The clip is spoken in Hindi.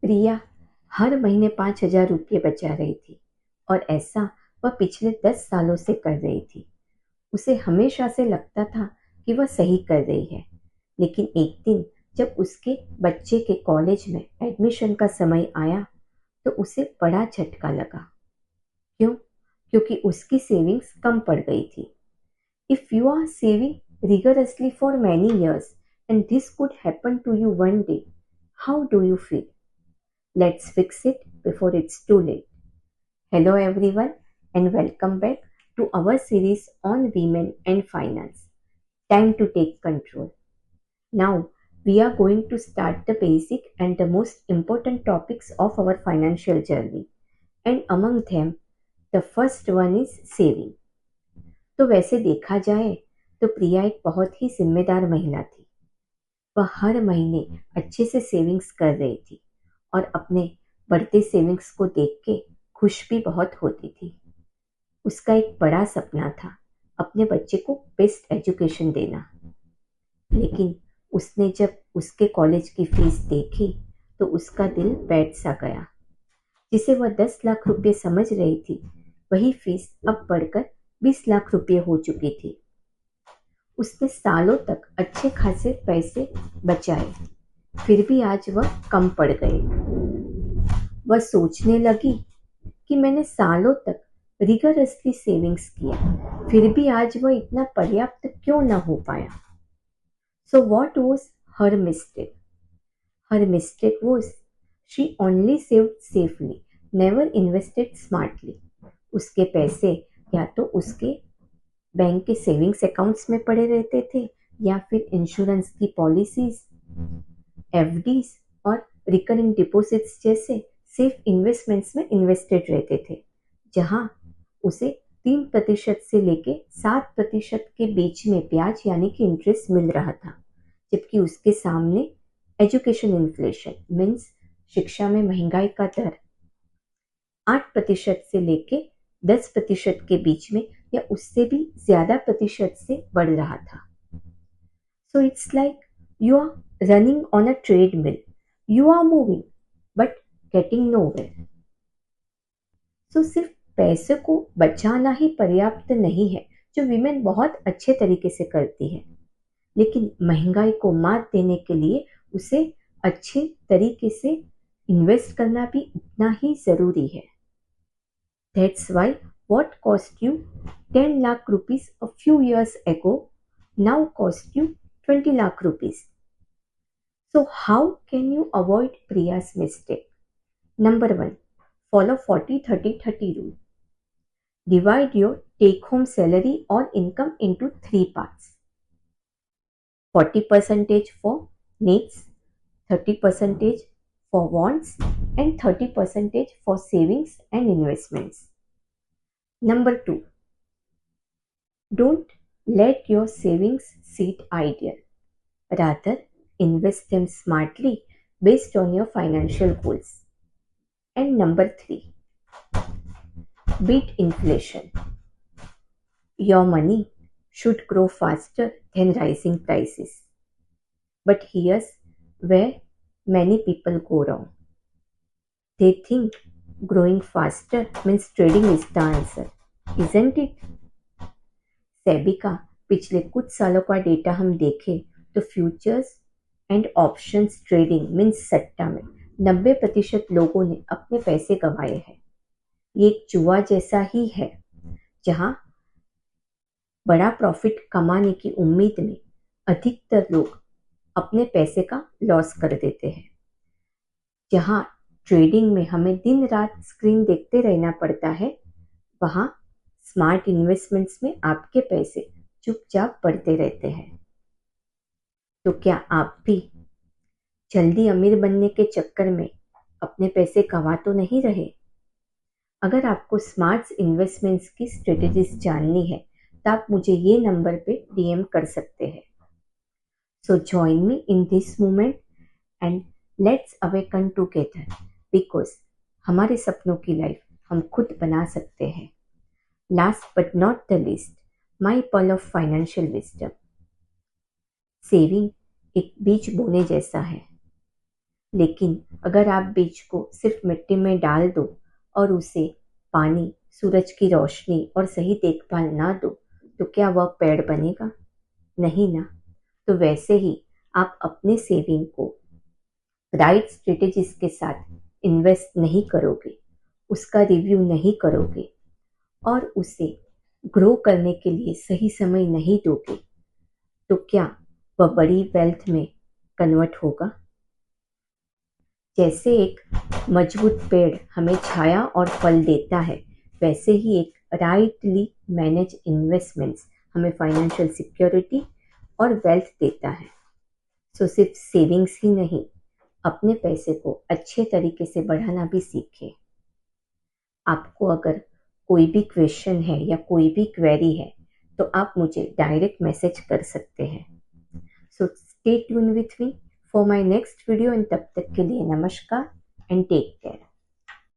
प्रिया हर महीने 5,000 रुपये बचा रही थी और ऐसा वह पिछले 10 सालों से कर रही थी। उसे हमेशा से लगता था कि वह सही कर रही है, लेकिन एक दिन जब उसके बच्चे के कॉलेज में एडमिशन का समय आया तो उसे बड़ा झटका लगा। क्यों? क्योंकि उसकी सेविंग्स कम पड़ गई थी। If you are saving rigorously for many years and this could happen to you one day, how do you feel? Let's fix it before it's too late. Hello everyone and welcome back to our series on women and finance. Time to take control. Now we are going to start the basic and the most important topics of our financial journey, and among them the first one is saving. तो वैसे देखा जाए तो प्रिया एक बहुत ही जिम्मेदार महिला थी। वह हर महीने अच्छे से सेविंग्स कर रही थी और अपने बढ़ते सेविंग्स को देख के खुश भी बहुत होती थी। उसका एक बड़ा सपना था अपने बच्चे को बेस्ट एजुकेशन देना, लेकिन उसने जब उसके कॉलेज की फीस देखी तो उसका दिल बैठ सा गया। जिसे वह 10 लाख रुपए समझ रही थी, वही फीस अब बढ़कर 20 लाख रुपए हो चुकी थी। उसने सालों तक अच्छे खासे पैसे बचाए, फिर भी आज वह कम पड़ गए। वह सोचने लगी कि मैंने सालों तक रिगरसली सेविंग्स किया, फिर भी आज वह इतना पर्याप्त क्यों न हो पाया। So what was her mistake? Her mistake was she only saved safely, never invested smartly. उसके पैसे या तो उसके बैंक के सेविंग्स अकाउंट्स में पड़े रहते थे या फिर इंश्योरेंस की पॉलिसीज, एफडीज और रिकरिंग डिपॉजिट्स जैसे सेफ इन्वेस्टमेंट्स में इन्वेस्टेड रहते थे, जहां उसे 3% से लेके 7% के बीच में ब्याज यानी कि इंटरेस्ट मिल रहा था, जबकि उसके सामने एजुकेशन इन्फ्लेशन मीन्स शिक्षा में महंगाई का दर 8% से लेके 10% के बीच में या उससे भी ज्यादा प्रतिशत से बढ़ रहा था। So it's like you are running on a treadmill, you are moving but getting nowhere. So सिर्फ पैसे को बचाना ही पर्याप्त नहीं है, जो विमेन बहुत अच्छे तरीके से करती है, लेकिन महंगाई को मात देने के लिए उसे अच्छे तरीके से इन्वेस्ट करना भी उतना ही जरूरी है। That's why what cost you 10 lakh rupees a few years ago now cost you 20 lakh rupees. So how can you avoid Priya's mistake? Number 1, follow 40-30-30 rule. Divide your take-home salary or income into 3 parts. 40% for needs, 30% for wants, and 30% for savings and investments. Number 2, don't let your savings sit idle. Rather, invest them smartly based on your financial goals. And number 3, beat inflation. Your money should grow faster than rising prices. But here's where many people go wrong. They think growing faster means trading is the answer, isn't it? SEBI का पिछले कुछ सालों का डेटा हम देखें तो futures and options trading means सट्टा में 90% लोगों ने अपने पैसे गंवाए हैं। ये एक जुआ जैसा ही है, जहां बड़ा प्रॉफिट कमाने की उम्मीद में अधिकतर लोग अपने पैसे का लॉस कर देते हैं। जहां ट्रेडिंग में हमें दिन रात स्क्रीन देखते रहना पड़ता है, वहां स्मार्ट इन्वेस्टमेंट्स में आपके पैसे चुपचाप बढ़ते रहते हैं। तो क्या आप भी जल्दी अमीर बनने के चक्कर में अपने पैसे गंवा तो नहीं रहे? अगर आपको स्मार्ट इन्वेस्टमेंट्स की स्ट्रेटेजीज जाननी है तो आप मुझे ये नंबर पे डीएम कर सकते हैं। So join me in this movement and let's awaken together, because हमारे सपनों की लाइफ हम खुद बना सकते हैं। Last but not the least, my pearl of financial wisdom. Saving एक बीज बोने जैसा है। लेकिन अगर आप बीज को सिर्फ मिट्टी में डाल दो और उसे पानी, सूरज की रोशनी और सही देखभाल ना दो, तो क्या वह पेड़ बनेगा? नहीं ना। तो वैसे ही आप अपने सेविंग को राइट स्ट्रेटेजीज के साथ इन्वेस्ट नहीं करोगे, उसका रिव्यू नहीं करोगे और उसे ग्रो करने के लिए सही समय नहीं दोगे, तो क्या वह बड़ी वेल्थ में कन्वर्ट होगा? जैसे एक मजबूत पेड़ हमें छाया और फल देता है, वैसे ही एक राइटली मैनेज इन्वेस्टमेंट्स हमें फाइनेंशियल सिक्योरिटी और वेल्थ देता है। सो सिर्फ सेविंग्स ही नहीं, अपने पैसे को अच्छे तरीके से बढ़ाना भी सीखें। आपको अगर कोई भी क्वेश्चन है या कोई भी क्वेरी है, तो आप मुझे डायरेक्ट मैसेज कर सकते हैं। So stay tune with me for my next video and तब तक के लिए नमस्कार एंड टेक